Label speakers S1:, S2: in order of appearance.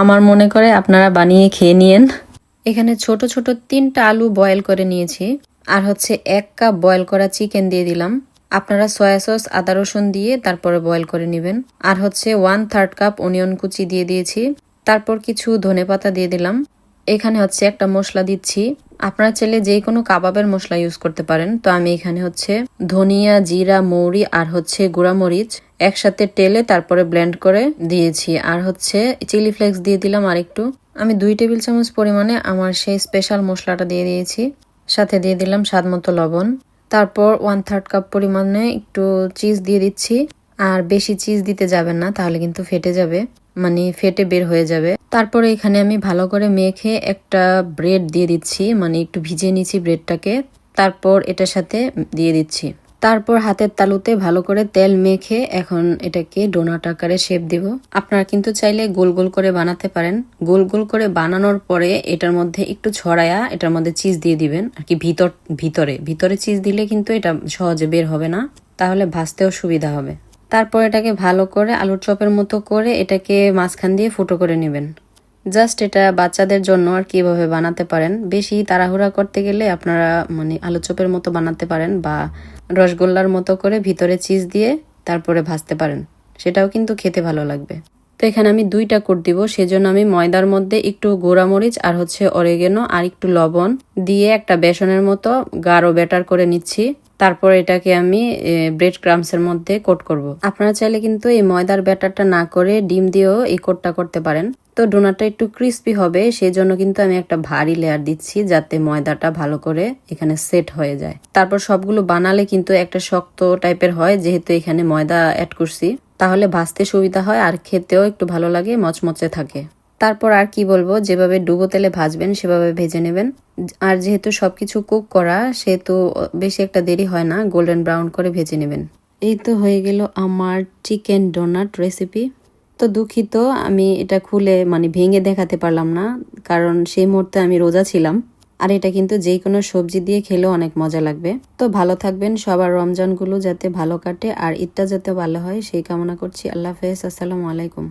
S1: আমার মনে করে আপনারা বানিয়ে খেয়ে নিয়েন। এখানে ছোট ছোট 3টা আলু বয়েল করে নিয়েছি, আর হচ্ছে 1 কাপ বয়েল করা চিকেন দিয়ে দিলাম। আপনারা সয়া সস, আদা রসুন দিয়ে তারপরে বয়েল করে নেবেন। আর হচ্ছে 1/3 কাপ অনিয়ন কুচি দিয়ে দিয়েছি। তারপর কিছু ধনেপাতা দিয়ে দিলাম। এখানে হচ্ছে একটা মশলা দিচ্ছি, আপনারা চাইলে যে কোনো কাবাবের মশলা ইউজ করতে পারেন। তো আমি এখানে হচ্ছে ধনিয়া, জিরা, মৌরি আর হচ্ছে গুঁড়ামরিচ একসাথে টেলে তারপরে ব্লেন্ড করে দিয়েছি। আর হচ্ছে চিলি ফ্লেক্স দিয়ে দিলাম আর একটু। আমি 2 টেবিল চামচ পরিমাণে আমার সেই স্পেশাল মশলাটা দিয়ে দিয়েছি। সাথে দিয়ে দিলাম স্বাদ মতো লবণ। তারপর 1/3 কাপ পরিমাণে একটু চিজ দিয়ে দিচ্ছি। আর বেশি চিজ দিতে যাবেন না, তাহলে কিন্তু ফেটে যাবে, মানে ফেটে বের হয়ে যাবে। তারপরে এখানে আমি ভালো করে মেখে একটা ব্রেড দিয়ে দিচ্ছি, মানে একটু ভিজিয়ে নিচ্ছি ব্রেডটাকে। তারপর এটার সাথে দিয়ে দিচ্ছি। তারপর হাতের তালুতে ভালো করে তেল মেখে এখন এটাকে ডোনাট আকারে শেপ দিব। আপনারা কিন্তু চাইলে গোল গোল করে বানাতে পারেন। গোল গোল করে বানানোর পরে এটার মধ্যে একটু ছড়ায়া এটার মধ্যে চিজ দিয়ে দিবেন আর কি। ভিতরে চিজ দিলে কিন্তু এটা সহজে বের হবে না, তাহলে ভাজতেও সুবিধা হবে। তারপর এটাকে ভালো করে আলুর চপের মতো করে এটাকে মাঝখান দিয়ে ফুটো করে নেবেন। জাস্ট এটা বাচ্চাদের জন্য আর কিভাবে বানাতে পারেন। বেশি তাড়াহুড়া করতে গেলে আপনারা মানে আলু চপের মতো বানাতে পারেন, বা রসগোল্লার মতো করে ভিতরে চিজ দিয়ে তারপরে ভাজতে পারেন, সেটাও কিন্তু খেতে ভালো লাগবে। তো এখানে আমি 2টা কোট দিব, সেজন্য আমি ময়দার মধ্যে একটু গোঁড়ামরিচ আর হচ্ছে অরিগেনো আর একটু লবণ দিয়ে একটা বেসনের মতো গাঢ় ব্যাটার করে নিচ্ছি। তারপর এটাকে আমি ব্রেড ক্রামসের মধ্যে কোট করব। আপনারা চাইলে কিন্তু এই ময়দার ব্যাটারটা না করে ডিম দিয়েও এই কোটটা করতে পারেন। তো ডোনাটটা একটু ক্রিস্পি হবে, সেই জন্য কিন্তু আমি একটা ভারী লেয়ার দিচ্ছি, যাতে ময়দাটা ভালো করে এখানে সেট হয়ে যায়। তারপর সবগুলো বানালে কিন্তু একটা শক্ত টাইপের হয়, যেহেতু এখানে ময়দা অ্যাড করছি, তাহলে ভাজতে সুবিধা হয় আর খেতেও একটু ভালো লাগে, মচমচে থাকে। তারপর আর কি বলবো, যেভাবে ডুবো তেলে ভাজবেন সেভাবে ভেজে নেবেন। আর যেহেতু সবকিছু কুক করা, সেহেতু বেশি একটা দেরি হয় না, গোল্ডেন ব্রাউন করে ভেজে নেবেন। এই তো হয়ে গেল আমার চিকেন ডোনাট রেসিপি। তো দুঃখিত, আমি এটা খুলে মানে ভেঙে দেখাতে পারলাম না, কারণ সেই মুহূর্তে আমি রোজা ছিলাম। আর এটা কিন্তু যে কোনো সবজি দিয়ে খেলেও অনেক মজা লাগবে। তো ভালো থাকবেন, সবার রমজানগুলো যাতে ভালো কাটে আর ঈদটা যাতে ভালো হয় সেই কামনা করছি। আল্লাহ হাফেজ, আসসালামু আলাইকুম।